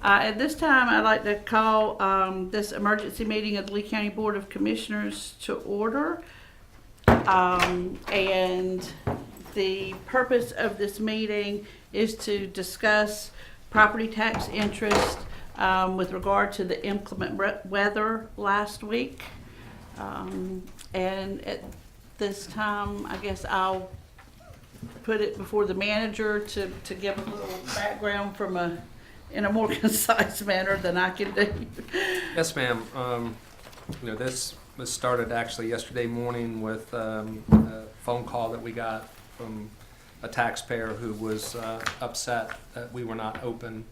At this time, I'd like to call this emergency meeting of the Lee County Board of Commissioners to order. And the purpose of this meeting is to discuss property tax interest with regard to the inclement weather last week. And at this time, I guess I'll put it before the manager to give a little background in a more concise manner than I can do. Yes, ma'am. This was started actually yesterday morning with a phone call that we got from a taxpayer who was upset that we were not open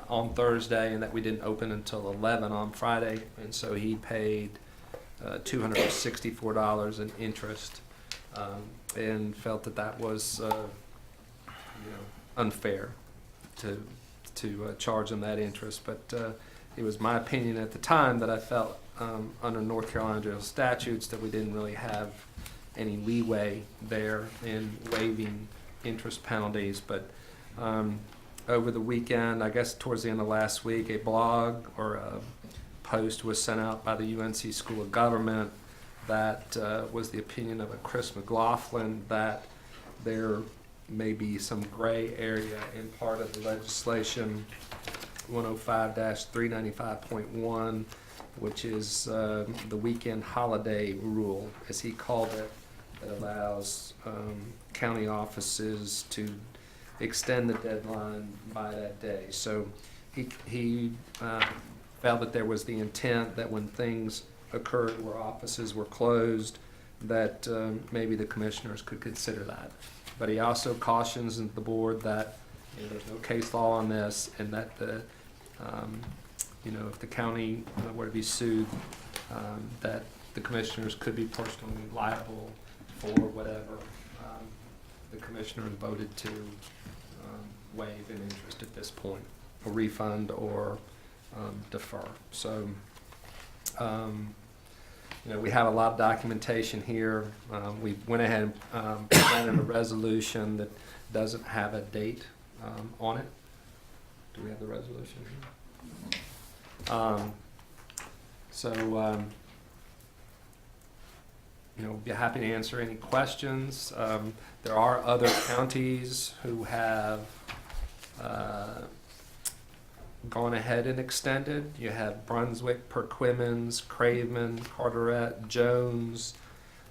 on Thursday and that we didn't open until 11 on Friday, and so he paid $264 in interest, and felt that was unfair to charge them that interest. But it was my opinion at the time that I felt under North Carolina general statutes that we didn't really have any leeway there in waiving interest penalties. But over the weekend, I guess towards the end of last week, a blog or a post was sent out by the UNC School of Government that was the opinion of a Chris McLaughlin that there may be some gray area in part of the legislation 105-395.1, which is the weekend holiday rule, as he called it, that allows county offices to extend the deadline by that day. So he felt that there was the intent that when things occurred where offices were closed, that maybe the commissioners could consider that. But he also cautions the board that there's no case law on this, and that the if the county were to be sued, that the commissioners could be personally liable for whatever the commissioners voted to waive an interest at this point, or refund, or defer. So we have a lot of documentation here. We went ahead and presented a resolution that doesn't have a date on it. Do we have the resolution here? Be happy to answer any questions. There are other counties who have gone ahead and extended. You have Brunswick, Perquimans, Craven, Carteret, Jones,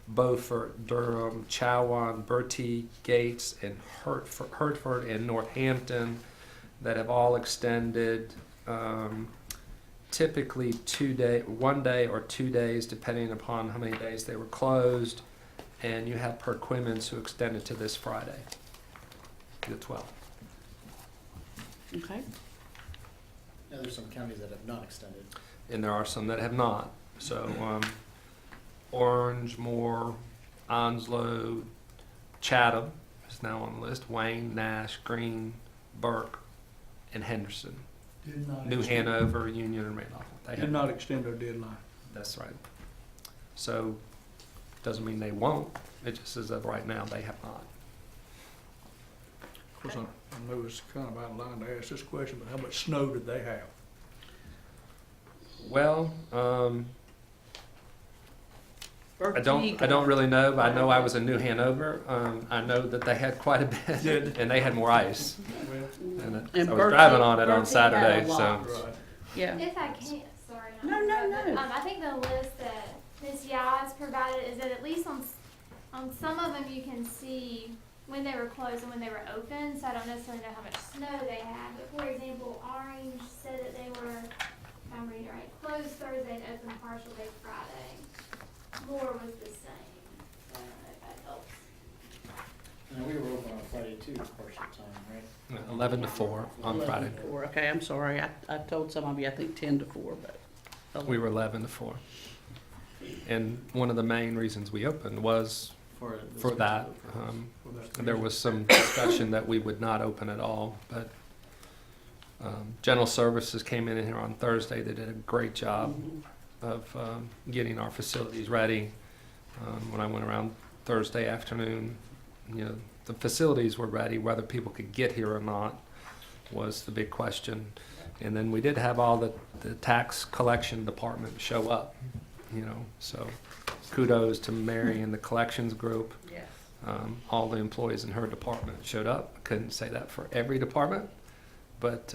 Beaufort, Durham, Chowan, Bertie, Gates, and Hertford and Northampton that have all extended, typically 1 day or 2 days, depending upon how many days they were closed. And you have Perquimans who extended to this Friday, the 12th. Okay. Now, there's some counties that have not extended. And there are some that have not. So Orange, Moore, Onslow, Chatham is now on the list, Wayne, Nash, Greene, Burke, and Henderson. New Hanover, Union, and Randolph. They Did not extend their deadline. That's right. So doesn't mean they won't. It just as of right now they have not. Of course, I know it's kind of out of line to ask this question, but how much snow did they have? Well, I don't really know, but I know I was in New Hanover. I know that they had quite a bit, and they had more ice. And I was driving on it on Saturday, so. Right. Yeah. If I can, sorry. No. I think the list that Ms. Yaz provided is that at least on some of them you can see when they were closed and when they were open, so I don't necessarily know how much snow they had. But for example, Orange said that they were, if I'm reading it right, closed Thursday and open partial day Friday. Moore was the same. So I don't know if that helps. And we were open on Friday too, partial time, right? 11 to 4 on Friday. 4. Okay, I'm sorry. I told some of you, I think 10 to 4, but. We were 11 to 4. And one of the main reasons we opened was for that. There was some discussion that we would not open at all, but General Services came in here on Thursday. They did a great job of getting our facilities ready. When I went around Thursday afternoon, the facilities were ready. Whether people could get here or not was the big question. And then we did have all the tax collection department show up, you know, so kudos to Mary and the collections group. Yes. All the employees in her department showed up. I couldn't say that for every department, but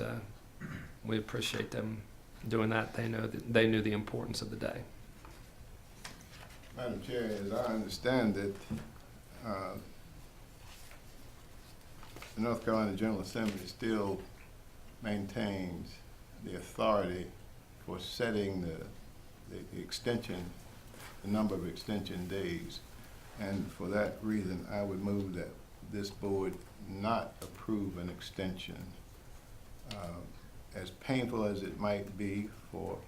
we appreciate them doing that. They knew the importance of the day. Madam Chair, as I understand it, the North Carolina General Assembly still maintains the authority for setting the extension, the number of extension days. And for that reason, I would move that this board not approve an extension. As painful as it might be for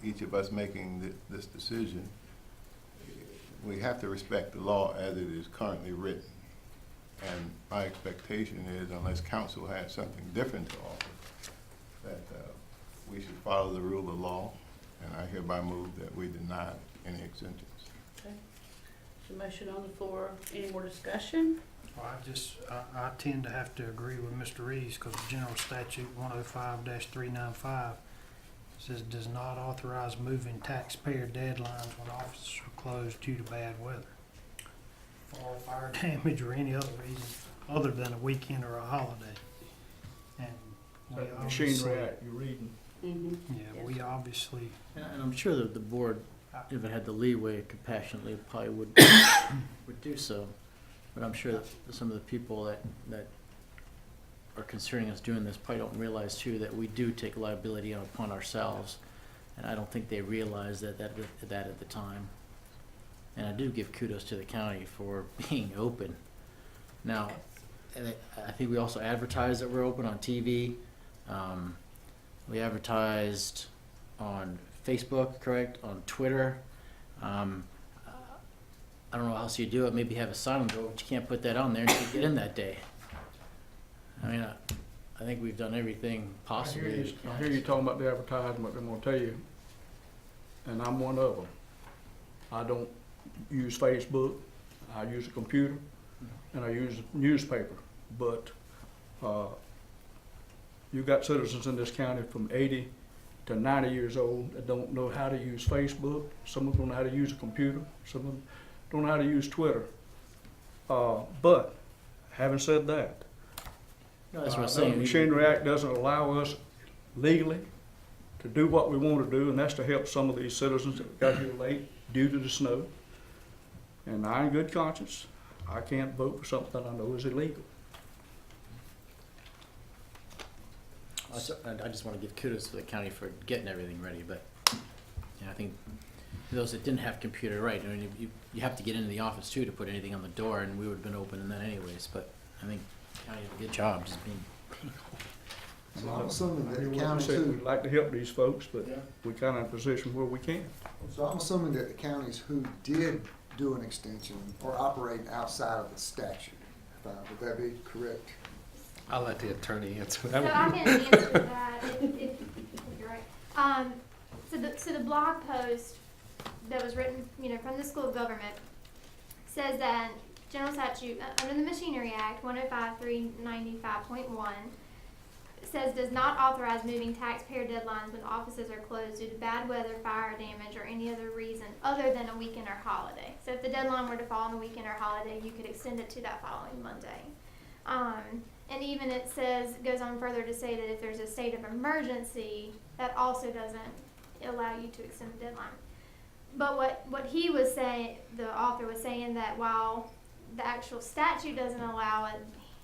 each of us making this decision, we have to respect the law as it is currently written. And my expectation is, unless council has something different to offer, that we should follow the rule of law, and I hereby move that we deny any extensions. Okay. So motion on the floor. Any more discussion? Well, I tend to have to agree with Mr. Reeves, because General Statute 105-395 says does not authorize moving taxpayer deadlines when offices are closed due to bad weather, fall, fire damage, or any other reason other than a weekend or a holiday. And we Machinery obviously, Act, you're reading. Mm-hmm. yeah, we obviously, And I'm sure that the board, if it had the leeway compassionately, probably would do so. But I'm sure that some of the people that are considering us doing this probably don't realize too that we do take liability upon ourselves. And I don't think they realized that at the time. And I do give kudos to the county for being open. Now, and I think we also advertised that we're open on TV. We advertised on Facebook, correct? On Twitter. I don't know how else you do it. Maybe have a sign on the door, but you can't put that on there until you get in that day. I mean, I think we've done everything possibly. I hear you talking about the advertisement. I'm gonna tell you, and I'm one of them. I don't use Facebook. I use a computer, and I use a newspaper. But you got citizens in this county from 80 to 90 years old that don't know how to use Facebook. Some of them don't know how to use a computer. Some of them don't know how to use Twitter. But having said that, No, that's what I'm the saying. Machinery Act doesn't allow us legally to do what we want to do, and that's to help some of these citizens that got here late due to the snow. And I, in good conscience, I can't vote for something I know is illegal. I just want to give kudos to the county for getting everything ready, but yeah, I think those that didn't have computer, right, I mean, you have to get into the office too to put anything on the door, and we would have been open in that anyways, but I think the county did a good job just being So I'm assuming that the Like county I said, too, we'd like to help these folks, but Yeah. we're kind of in a position where we can't. so I'm assuming that the counties who did do an extension are operating outside of the statute. Would that be correct? I'll let the attorney answer So that I one. can answer that if you're right. So the blog post that was written, from the School of Government says that General Statute under the Machinery Act 105-395.1 says does not authorize moving taxpayer deadlines when offices are closed due to bad weather, fire damage, or any other reason other than a weekend or holiday. So if the deadline were to fall on a weekend or holiday, you could extend it to that following Monday. And even it goes on further to say that if there's a state of emergency, that also doesn't allow you to extend the deadline. But what he was saying, the author was saying that while the actual statute doesn't allow it,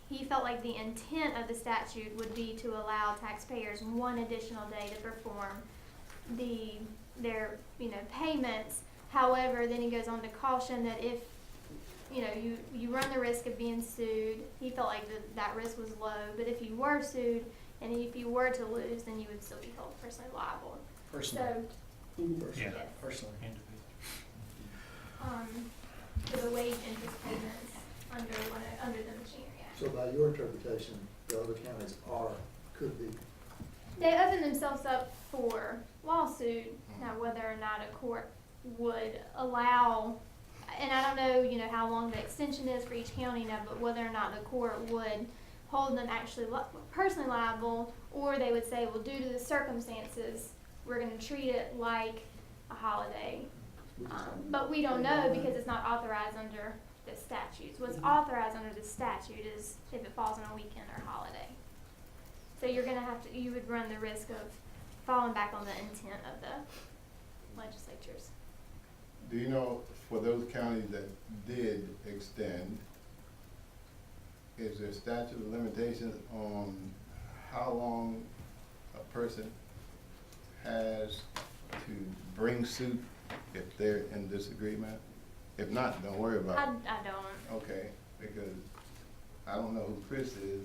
he felt like the intent of the statute would be to allow taxpayers one additional day to perform their payments. However, then he goes on to caution that if you run the risk of being sued. He felt like that risk was low, but if you were sued and if you were to lose, then you would still be held personally liable. personal. So, yeah, yes. Personally. For the wage interest payments under the Machinery Act. So by your interpretation, the other counties could be. They open themselves up for lawsuit. Now, whether or not a court would allow, and I don't know, how long the extension is for each county now, but whether or not the court would hold them actually personally liable, or they would say, well, due to the circumstances, we're going to treat it like a holiday. But we don't know because it's not authorized under the statutes. What's authorized under the statute is if it falls on a weekend or holiday. So you're going to have to, you would run the risk of falling back on the intent of the legislatures. Do you know, for those counties that did extend, is there statute of limitations on how long a person has to bring suit if they're in disagreement? If not, don't worry about it. I don't. Okay, because I don't know who Chris is,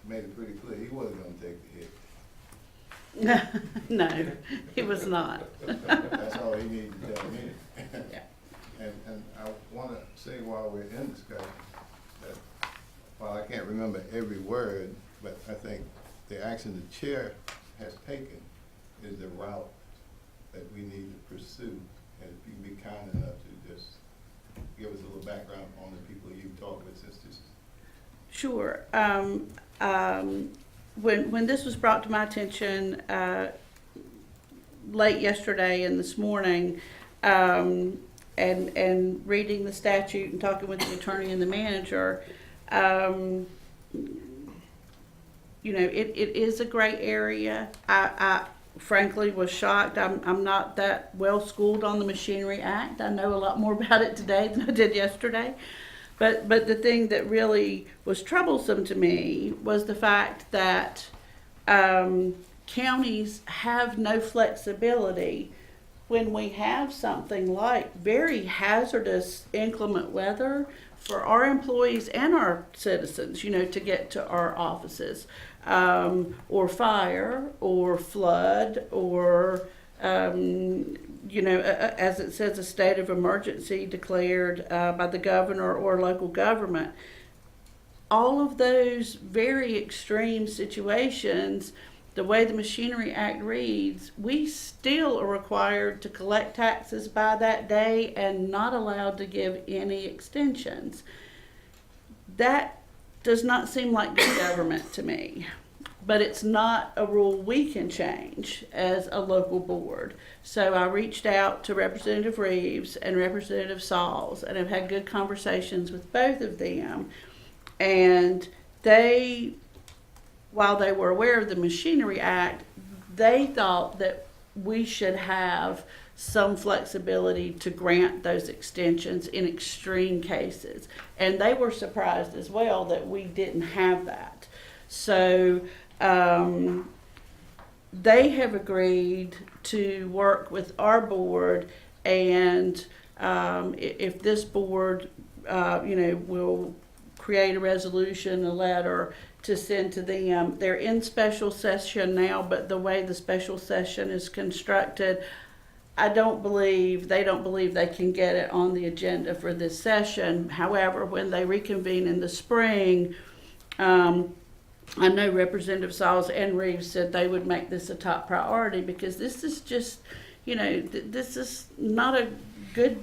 made it pretty clear he wasn't gonna take the hit. No, he was not. That's all he needed to tell me. Yeah. And I wanna say while we're in discussion, that while I can't remember every word, but I think the action the chair has taken is the route that we need to pursue. And if you can be kind enough to just give us a little background on the people you've talked with since this. Sure. When this was brought to my attention late yesterday and this morning, and reading the statute and talking with the attorney and the manager, you know, it is a gray area. I frankly was shocked. I'm not that well schooled on the Machinery Act. I know a lot more about it today than I did yesterday. But the thing that really was troublesome to me was the fact that counties have no flexibility when we have something like very hazardous inclement weather for our employees and our citizens, you know, to get to our offices, or fire or flood or you know, as it says, a state of emergency declared by the governor or local government. All of those very extreme situations, the way the Machinery Act reads, we still are required to collect taxes by that day and not allowed to give any extensions. That does not seem like good government to me. But it's not a rule we can change as a local board. So I reached out to Representative Reeves and Representative Sauls and have had good conversations with both of them. And they, while they were aware of the Machinery Act, they thought that we should have some flexibility to grant those extensions in extreme cases. And they were surprised as well that we didn't have that. So they have agreed to work with our board, and if this board, you know, will create a resolution, a letter to send to them. They're in special session now, but the way the special session is constructed, they don't believe they can get it on the agenda for this session. However, when they reconvene in the spring, I know Representative Sauls and Reeves said they would make this a top priority because this is just, you know, this is not a good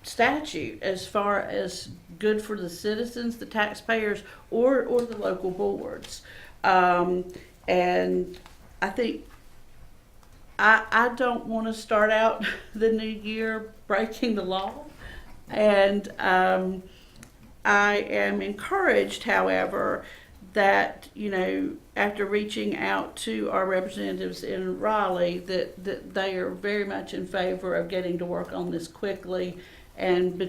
statute as far as good for the citizens, the taxpayers, or the local boards. And I think I don't want to start out the new year breaking the law. And I am encouraged, however, that, you know, after reaching out to our representatives in Raleigh, that they are very much in favor of getting to work on this quickly, and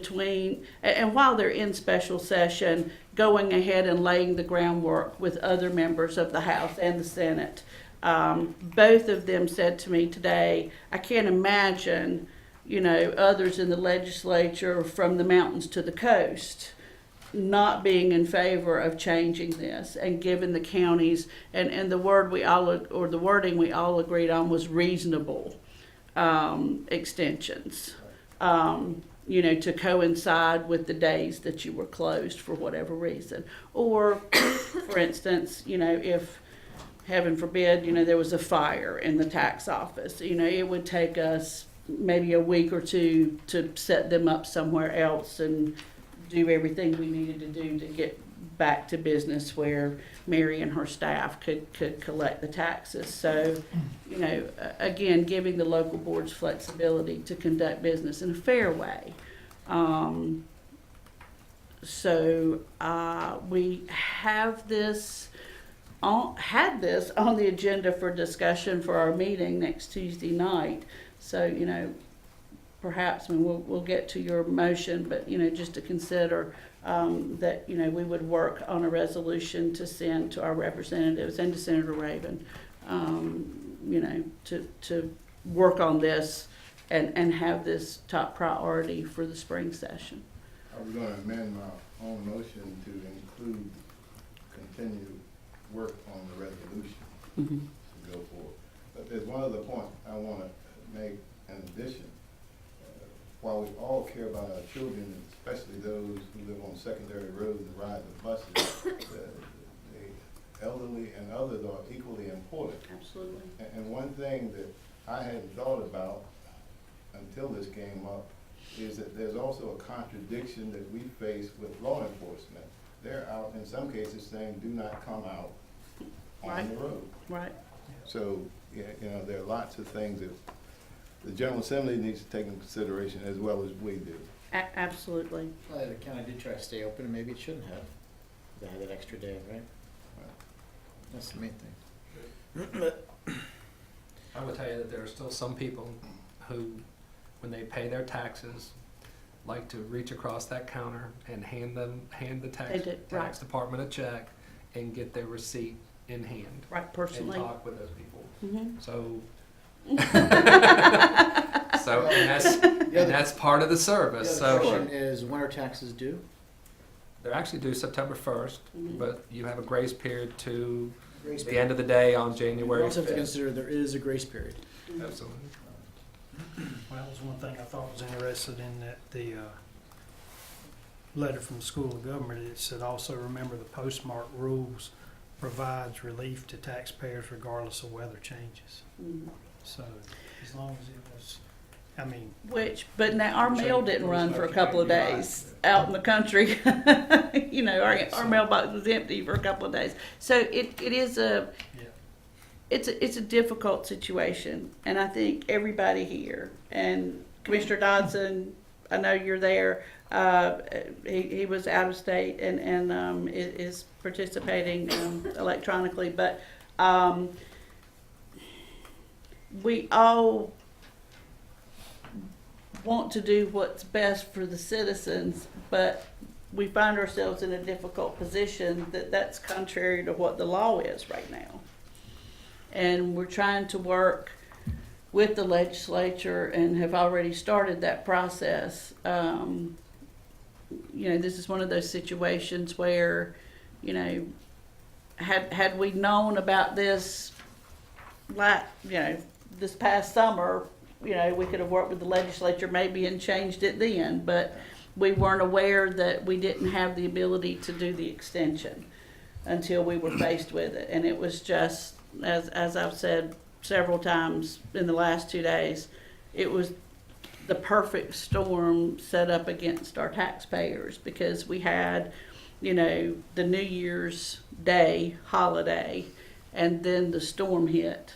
while they're in special session, going ahead and laying the groundwork with other members of the House and the Senate. Both of them said to me today, I can't imagine, you know, others in the legislature from the mountains to the coast not being in favor of changing this and giving the counties, and the wording we all agreed on was reasonable extensions, you know, to coincide with the days that you were closed for whatever reason. Or, for instance, you know, if, heaven forbid, you know, there was a fire in the tax office, you know, it would take us maybe a week or two to set them up somewhere else and do everything we needed to do to get back to business where Mary and her staff could collect the taxes. So, you know, again, giving the local boards flexibility to conduct business in a fair way. We have this had this on the agenda for discussion for our meeting next Tuesday night. So, you know, perhaps, I mean, we'll get to your motion, but, you know, just to consider that, you know, we would work on a resolution to send to our representatives and to Senator Raven, you know, to work on this and have this top priority for the spring session. I was gonna amend my own motion to include continued work on the resolution Mm-hmm. to go forward. But there's one other point I wanna make in addition. While we all care about our children, especially those who live on secondary roads and ride the buses, the elderly and others are equally important. Absolutely. And one thing that I hadn't thought about until this came up is that there's also a contradiction that we face with law enforcement. They're out, in some cases, saying, do not come out on Right. the road. Right. So, yeah, you know, there are lots of things that the General Assembly needs to take into consideration as well as we do. Absolutely. Well, the county did try to stay open, and maybe it shouldn't have. They had that extra day, right? That's the main thing. I would tell you that there are still some people who, when they pay their taxes, like to reach across that counter and hand the They do, right. tax department a check and get their receipt in hand Right, and personally. talk with those people. Mm-hmm. So, and that's part of the service. The other So question is, when are taxes due? they're actually due September 1st, Mhm. but you have a grace period to Grace the end of the day on We January also have to 5th. consider there is a grace period. Absolutely. Well, that was one thing I thought was interested in that the letter from the School of Government. It said also remember the postmark rules provides relief to taxpayers regardless of weather changes. Mhm. So as long as it was, I mean, But now our mail didn't run for a couple of days out in the country. You know, our mailbox was empty for a couple of days. So it is yeah. it's a difficult situation, and I think everybody here, and Commissioner Dodson, I know you're there. He was out of state and is participating electronically, but we all want to do what's best for the citizens, but we find ourselves in a difficult position that's contrary to what the law is right now. And we're trying to work with the legislature and have already started that process. You know, this is one of those situations where, you know, had we known about this, this past summer, you know, we could have worked with the legislature maybe and changed it then, but we weren't aware that we didn't have the ability to do the extension until we were faced with it. And it was just, as I've said several times in the last 2 days, it was the perfect storm set up against our taxpayers, because we had, you know, the New Year's Day holiday and then the storm hit.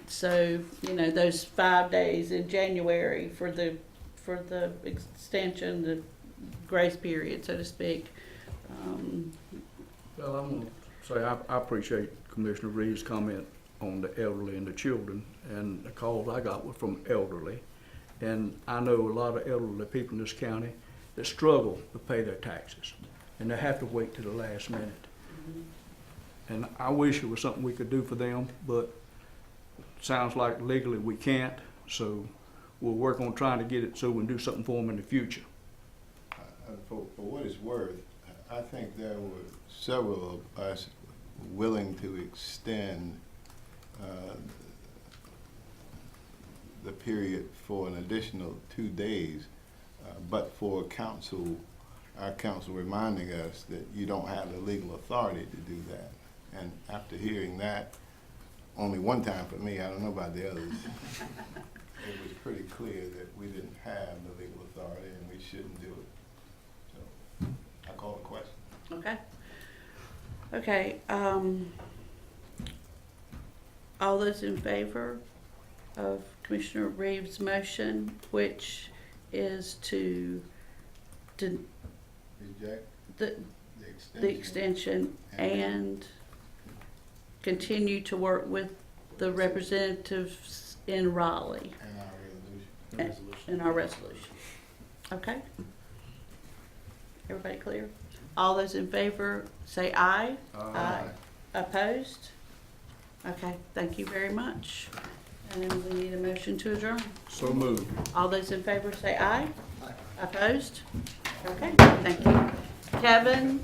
So, you know, those 5 days in January for the extension, the grace period, so to speak. Well, I'm gonna say, I appreciate Commissioner Reed's comment on the elderly and the children, and the calls I got were from elderly. And I know a lot of elderly people in this county that struggle to pay their taxes, and they have to wait to the last minute. And I wish it was something we could do for them, but sounds like legally we can't, so we'll work on trying to get it so we can do something for them in the future. For what it's worth, I think there were several of us willing to extend the period for an additional 2 days, but for our council reminding us that you don't have the legal authority to do that. And after hearing that, only one time for me, I don't know about the others, it was pretty clear that we didn't have the legal authority and we shouldn't do it. So I call the question. Okay. Okay, all those in favor of Commissioner Reeves' motion, which is to Reject the the extension and continue to work with the representatives in Raleigh and our resolution. The resolution. in our resolution. Okay? Everybody clear? All those in favor say aye. Opposed? Okay, thank you very much. And we need a motion to adjourn. So moved. All those in favor say aye. Aye. Opposed? Okay, thank you. Kevin?